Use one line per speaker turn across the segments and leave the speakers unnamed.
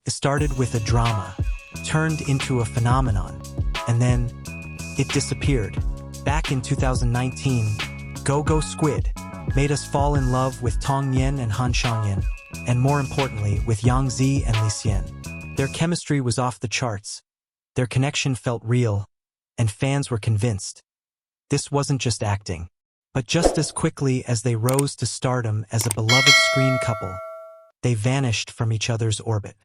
It started with a drama, turned into a phenomenon, and then it disappeared. Back in 2019, Go Go Squid made us fall in love with Tong Yen and Han Shangyan, and more importantly, with Zi and Li Xian. Their chemistry was off the charts. Their connection felt real, and fans were convinced. This wasn't just acting. But just as quickly as they rose to stardom as a beloved screen couple, they vanished from each other's orbit.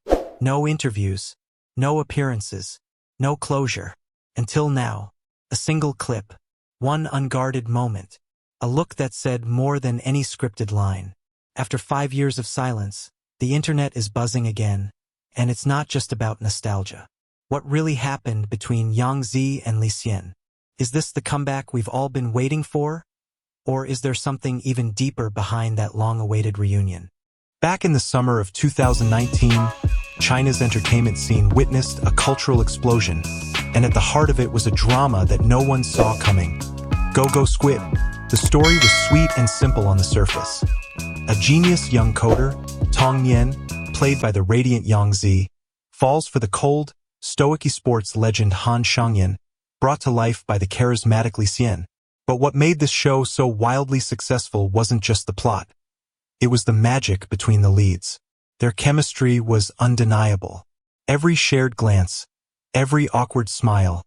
No interviews, no appearances, no closure. Until now, a single clip, one unguarded moment, a look that said more than any scripted line. After 5 years of silence, the internet is buzzing again, and it's not just about nostalgia. What really happened between Zi and Li Xian? Is this the comeback we've all been waiting for? Or is there something even deeper behind that long-awaited reunion? Back in the summer of 2019, China's entertainment scene witnessed a cultural explosion, and at the heart of it was a drama that no one saw coming. Go Go Squid. The story was sweet and simple on the surface. A genius young coder, Tong Yen, played by the radiant Zi, falls for the cold, stoic esports legend Han Shangyan, brought to life by the charismatic Li Xian. But what made this show so wildly successful wasn't just the plot. It was the magic between the leads. Their chemistry was undeniable. Every shared glance, every awkward smile,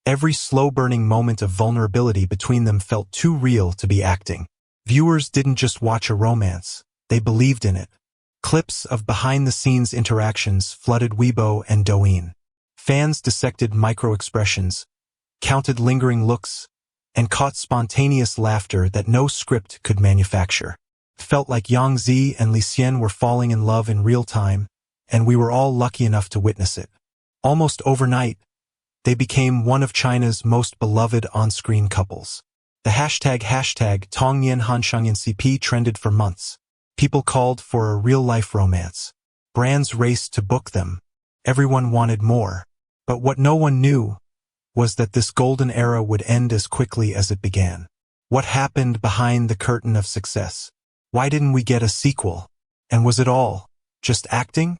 every slow-burning moment of vulnerability between them felt too real to be acting. Viewers didn't just watch a romance, they believed in it. Clips of behind-the-scenes interactions flooded Weibo and Douyin. Fans dissected micro-expressions, counted lingering looks, and caught spontaneous laughter that no script could manufacture. It felt like Zi and Li Xian were falling in love in real time, and we were all lucky enough to witness it. Almost overnight, they became one of China's most beloved on-screen couples. The hashtag Tong Yen Han Shangyan CP trended for months. People called for a real-life romance. Brands raced to book them. Everyone wanted more. But what no one knew was that this golden era would end as quickly as it began. What happened behind the curtain of success? Why didn't we get a sequel? And was it all just acting?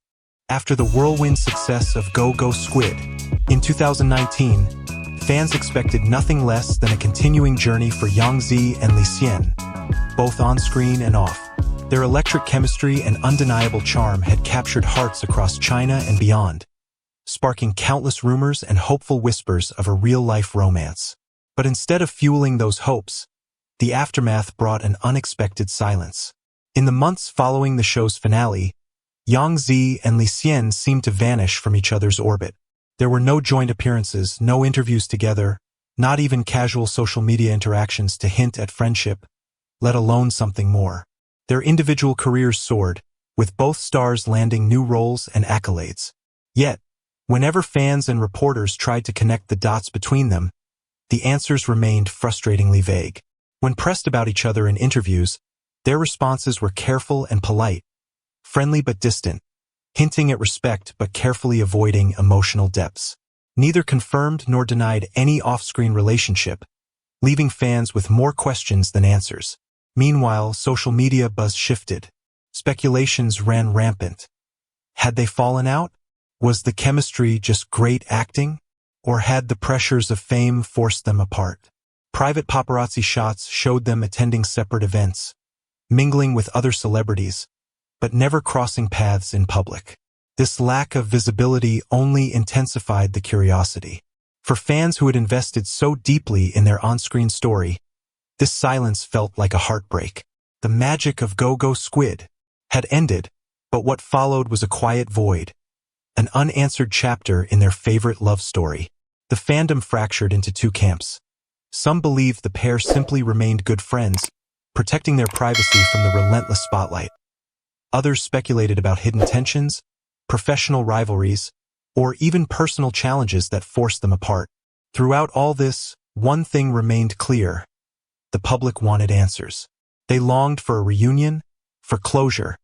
After the whirlwind success of Go Go Squid in 2019, fans expected nothing less than a continuing journey for Zi and Li Xian, both on-screen and off. Their electric chemistry and undeniable charm had captured hearts across China and beyond, sparking countless rumors and hopeful whispers of a real-life romance. But instead of fueling those hopes, the aftermath brought an unexpected silence. In the months following the show's finale, Zi and Li Xian seemed to vanish from each other's orbit. There were no joint appearances, no interviews together, not even casual social media interactions to hint at friendship, let alone something more. Their individual careers soared, with both stars landing new roles and accolades. Yet, whenever fans and reporters tried to connect the dots between them, the answers remained frustratingly vague. When pressed about each other in interviews, their responses were careful and polite, friendly but distant, hinting at respect but carefully avoiding emotional depths. Neither confirmed nor denied any off-screen relationship, leaving fans with more questions than answers. Meanwhile, social media buzz shifted. Speculations ran rampant. Had they fallen out? Was the chemistry just great acting? Or had the pressures of fame forced them apart? Private paparazzi shots showed them attending separate events, mingling with other celebrities, but never crossing paths in public. This lack of visibility only intensified the curiosity. For fans who had invested so deeply in their on-screen story, this silence felt like a heartbreak. The magic of Go Go Squid had ended, but what followed was a quiet void, an unanswered chapter in their favorite love story. The fandom fractured into two camps. Some believed the pair simply remained good friends, protecting their privacy from the relentless spotlight. Others speculated about hidden tensions, professional rivalries, or even personal challenges that forced them apart. Throughout all this, one thing remained clear. The public wanted answers. They longed for a reunion, for closure,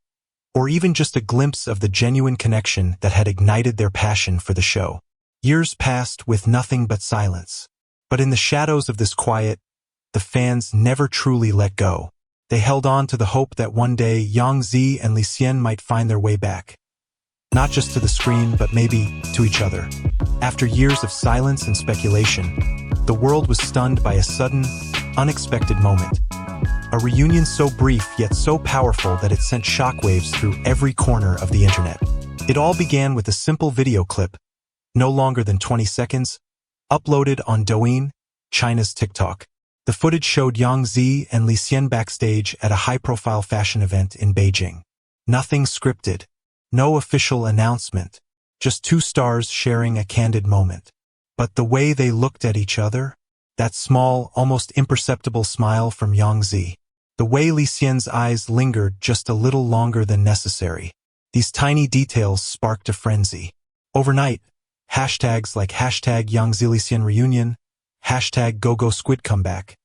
or even just a glimpse of the genuine connection that had ignited their passion for the show. Years passed with nothing but silence. But in the shadows of this quiet, the fans never truly let go. They held on to the hope that one day Zi and Li Xian might find their way back. not just to the screen, but maybe to each other. After years of silence and speculation, the world was stunned by a sudden, unexpected moment. A reunion so brief yet so powerful that it sent shockwaves through every corner of the internet. It all began with a simple video clip, no longer than 20 seconds, uploaded on Douyin, China's TikTok. The footage showed Zi and Li Xian backstage at a high-profile fashion event in Beijing. Nothing scripted, no official announcement, just two stars sharing a candid moment. But the way they looked at each other, that small, almost imperceptible smile from Zi, the way Li Xian's eyes lingered just a little longer than necessary, these tiny details sparked a frenzy. Overnight, hashtags like hashtag Zi Li Xian reunion, hashtag Go Go Squid comeback,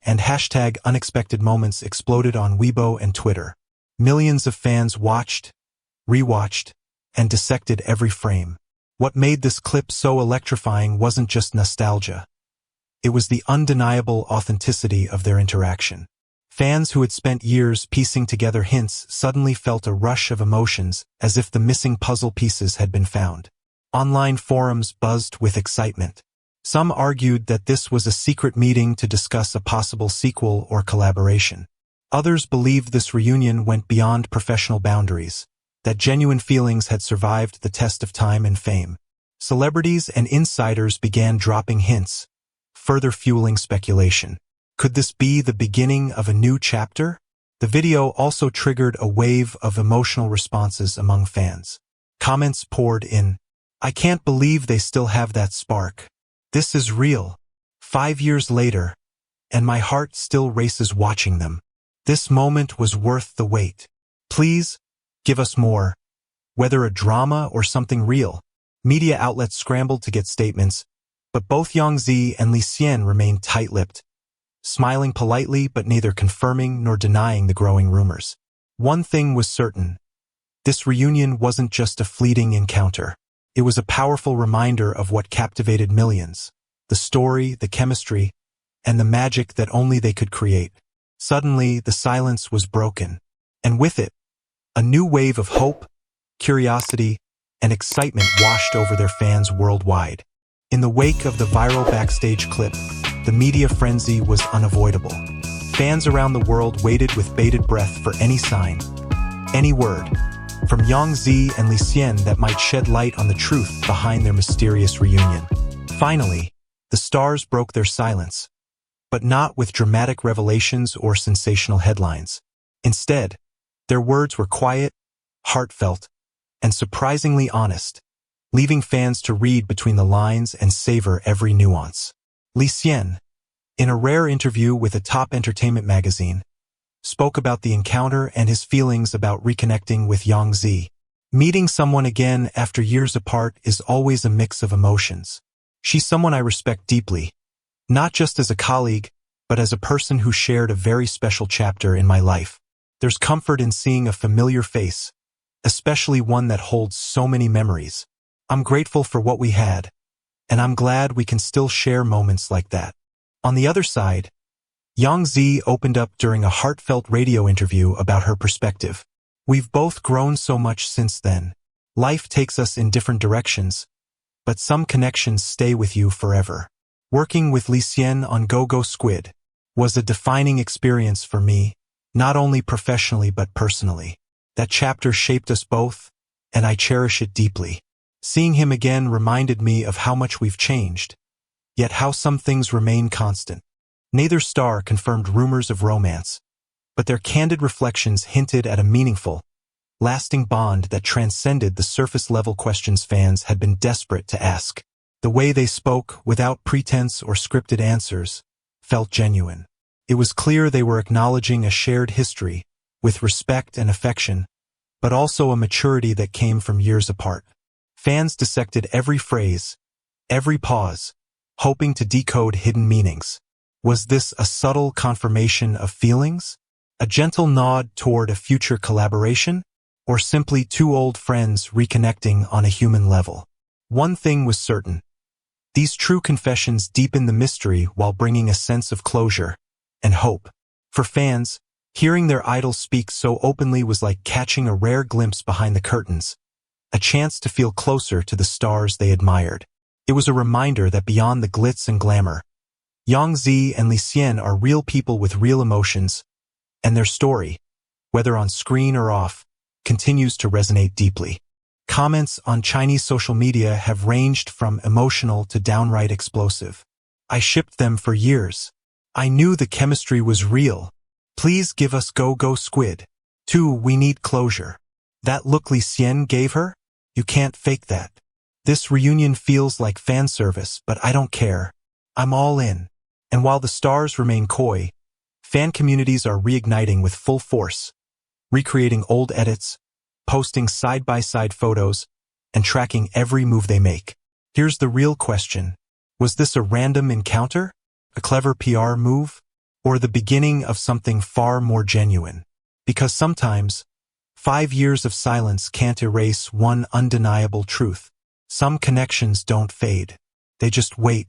and hashtag unexpected moments exploded on Weibo and Twitter. Millions of fans watched, rewatched, and dissected every frame. What made this clip so electrifying wasn't just nostalgia. It was the undeniable authenticity of their interaction. Fans who had spent years piecing together hints suddenly felt a rush of emotions, as if the missing puzzle pieces had been found. Online forums buzzed with excitement. Some argued that this was a secret meeting to discuss a possible sequel or collaboration. Others believed this reunion went beyond professional boundaries, that genuine feelings had survived the test of time and fame. Celebrities and insiders began dropping hints, further fueling speculation. Could this be the beginning of a new chapter? The video also triggered a wave of emotional responses among fans. Comments poured in. "I can't believe they still have that spark. This is real. 5 years later, and my heart still races watching them. This moment was worth the wait. Please, give us more. Whether a drama or something real." Media outlets scrambled to get statements, but both Zi and Li Xian remained tight-lipped, smiling politely but neither confirming nor denying the growing rumors. One thing was certain. This reunion wasn't just a fleeting encounter. It was a powerful reminder of what captivated millions, the story, the chemistry, and the magic that only they could create. Suddenly, the silence was broken, and with it, a new wave of hope, curiosity, and excitement washed over their fans worldwide. In the wake of the viral backstage clip, the media frenzy was unavoidable. Fans around the world waited with bated breath for any sign, any word, from Zi and Li Xian that might shed light on the truth behind their mysterious reunion. Finally, the stars broke their silence, but not with dramatic revelations or sensational headlines. Instead, their words were quiet, heartfelt, and surprisingly honest, leaving fans to read between the lines and savor every nuance. Li Xian, in a rare interview with a top entertainment magazine, spoke about the encounter and his feelings about reconnecting with Zi. "Meeting someone again after years apart is always a mix of emotions. She's someone I respect deeply, not just as a colleague, but as a person who shared a very special chapter in my life. There's comfort in seeing a familiar face, especially one that holds so many memories. I'm grateful for what we had, and I'm glad we can still share moments like that." On the other side, Zi opened up during a heartfelt radio interview about her perspective. "We've both grown so much since then. Life takes us in different directions, but some connections stay with you forever. Working with Li Xian on Go Go Squid was a defining experience for me, not only professionally but personally. That chapter shaped us both, and I cherish it deeply. Seeing him again reminded me of how much we've changed, yet how some things remain constant." Neither star confirmed rumors of romance, but their candid reflections hinted at a meaningful, lasting bond that transcended the surface-level questions fans had been desperate to ask. The way they spoke, without pretense or scripted answers, felt genuine. It was clear they were acknowledging a shared history, with respect and affection, but also a maturity that came from years apart. Fans dissected every phrase, every pause, hoping to decode hidden meanings. Was this a subtle confirmation of feelings? A gentle nod toward a future collaboration? Or simply two old friends reconnecting on a human level? One thing was certain. These true confessions deepened the mystery while bringing a sense of closure and hope. For fans, hearing their idols speak so openly was like catching a rare glimpse behind the curtains, a chance to feel closer to the stars they admired. It was a reminder that beyond the glitz and glamour, Zi and Li Xian are real people with real emotions, and their story, whether on screen or off, continues to resonate deeply. Comments on Chinese social media have ranged from emotional to downright explosive. I shipped them for years. I knew the chemistry was real. Please give us Go Go Squid. 2. We need closure. That look Li Xian gave her? You can't fake that. This reunion feels like fan service, but I don't care. I'm all in. And while the stars remain coy, fan communities are reigniting with full force, recreating old edits, posting side-by-side photos, and tracking every move they make. Here's the real question. Was this a random encounter? A clever PR move? Or the beginning of something far more genuine? Because sometimes, 5 years of silence can't erase one undeniable truth. Some connections don't fade. They just wait.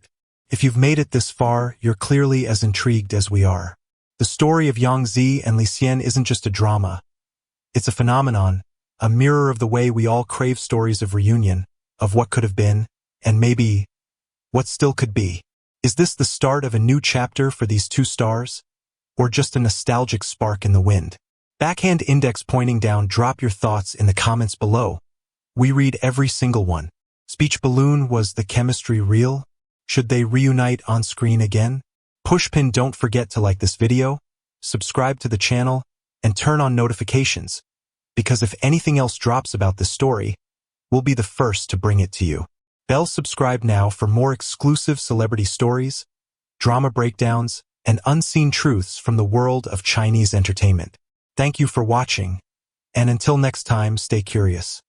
If you've made it this far, you're clearly as intrigued as we are. The story of Zi and Li Xian isn't just a drama. It's a phenomenon, a mirror of the way we all crave stories of reunion, of what could have been, and maybe what still could be. Is this the start of a new chapter for these two stars? Or just a nostalgic spark in the wind? Backhand index pointing down, drop your thoughts in the comments below. We read every single one. Speech balloon, was the chemistry real? Should they reunite on screen again? Pushpin, don't forget to like this video, subscribe to the channel, and turn on notifications, because if anything else drops about this story, we'll be the first to bring it to you. Bell, subscribe now for more exclusive celebrity stories, drama breakdowns, and unseen truths from the world of Chinese entertainment. Thank you for watching, and until next time, stay curious.